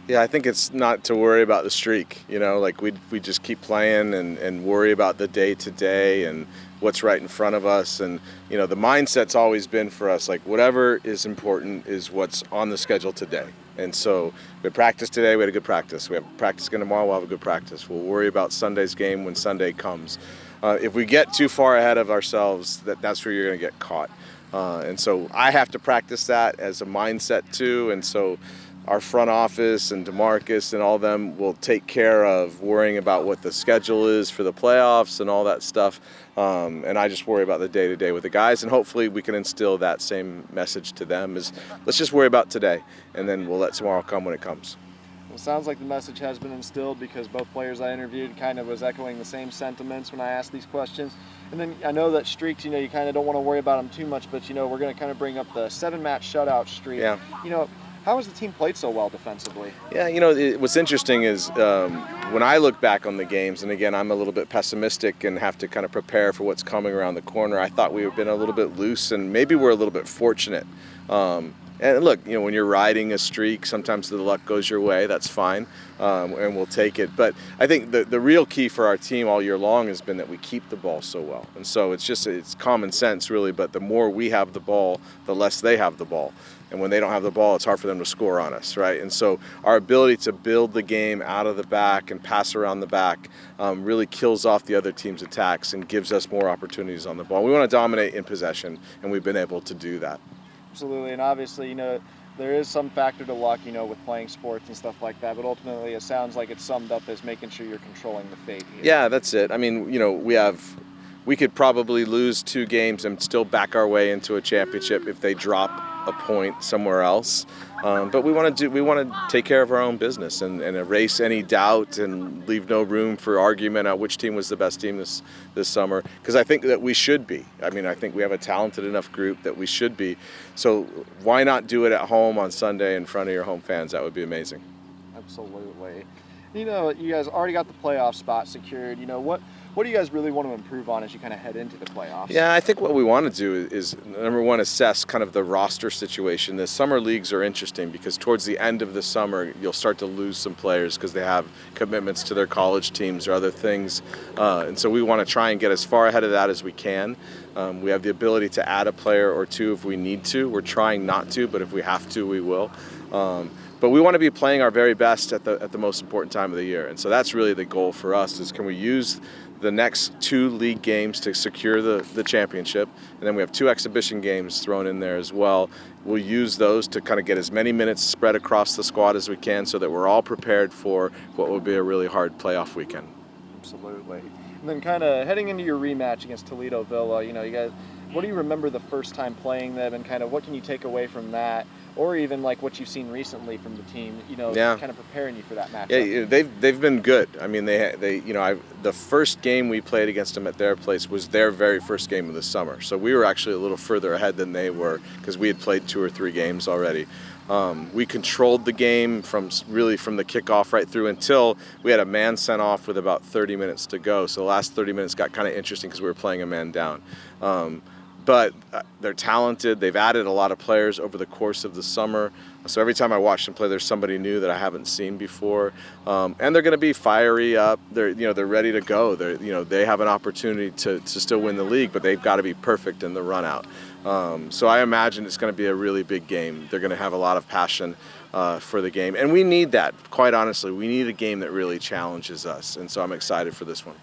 Yeah, I think it's not to worry about the streak. Like we just keep playing and worry about the day to day and what's right in front of us. And the mindset's always been for us like whatever is important is what's on the schedule today. And so we had practice today. We had a good practice. We have practice again tomorrow. We'll have a good practice. We'll worry about Sunday's game when Sunday comes. If we get too far ahead of ourselves, that's where you're going to get caught. And so I have to practice that as a mindset too. And so our front office and DeMarcus and all of them will take care of worrying about what the schedule is for the playoffs and all that stuff. And I just worry about the day-to-day with the guys, and hopefully we can instill that same message to them is let's just worry about today, and then we'll let tomorrow come when it comes. Well, it sounds like the message has been instilled because both players I interviewed kind of was echoing the same sentiments when I asked these questions. And then I know that streaks, you kind of don't want to worry about them too much, but, we're going to kind of bring up the 7-match shutout streak. Yeah. How has the team played so well defensively? Yeah, what's interesting is when I look back on the games, and again, I'm a little bit pessimistic and have to kind of prepare for what's coming around the corner. I thought we've been a little bit loose, and maybe we're a little bit fortunate. And look, when you're riding a streak, sometimes the luck goes your way. That's fine, and we'll take it. But I think the real key for our team all year long has been that we keep the ball so well. And so it's common sense, really, but the more we have the ball, the less they have the ball. And when they don't have the ball, it's hard for them to score on us, right? And so our ability to build the game out of the back and pass around the back really kills off the other team's attacks and gives us more opportunities on the ball. We want to dominate in possession, and we've been able to do that. Absolutely, and obviously, there is some factor to luck, with playing sports and stuff like that, but ultimately it sounds like it's summed up as making sure you're controlling the fate here. Yeah, that's it. I mean, we could probably lose 2 games and still back our way into a championship if they drop a point somewhere else. But we want to take care of our own business and erase any doubt and leave no room for argument on which team was the best team this summer. Because I think that we should be. I mean, I think we have a talented enough group that we should be. So why not do it at home on Sunday in front of your home fans? That would be amazing. Absolutely. You guys already got the playoff spot secured. What do you guys really want to improve on as you kind of head into the playoffs? Yeah, I think what we want to do is, number one, assess kind of the roster situation. The summer leagues are interesting because towards the end of the summer, you'll start to lose some players because they have commitments to their college teams or other things. And so we want to try and get as far ahead of that as we can. We have the ability to add a player or 2 if we need to. We're trying not to, but if we have to, we will. But we want to be playing our very best at the most important time of the year. And so that's really the goal for us is can we use the next 2 league games to secure the championship, and then we have 2 exhibition games thrown in there as well. We'll use those to kind of get as many minutes spread across the squad as we can so that we're all prepared for what will be a really hard playoff weekend. Absolutely. And then kind of heading into your rematch against Toledo Villa, you guys, what do you remember the first time playing them, and kind of what can you take away from that? Or even like what you've seen recently from the team, kind of preparing you for that matchup. Yeah, they've been good. I mean, the first game we played against them at their place was their very first game of the summer. So we were actually a little further ahead than they were because we had played 2 or 3 games already. We controlled the game from the kickoff right through until we had a man sent off with about 30 minutes to go. So the last 30 minutes got kind of interesting because we were playing a man down. But they're talented. They've added a lot of players over the course of the summer. So every time I watch them play, there's somebody new that I haven't seen before. And they're going to be fiery up. They're ready to go. They have an opportunity to still win the league, but they've got to be perfect in the run out. So I imagine it's going to be a really big game. They're going to have a lot of passion for the game. And we need that, quite honestly. We need a game that really challenges us. And so I'm excited for this one.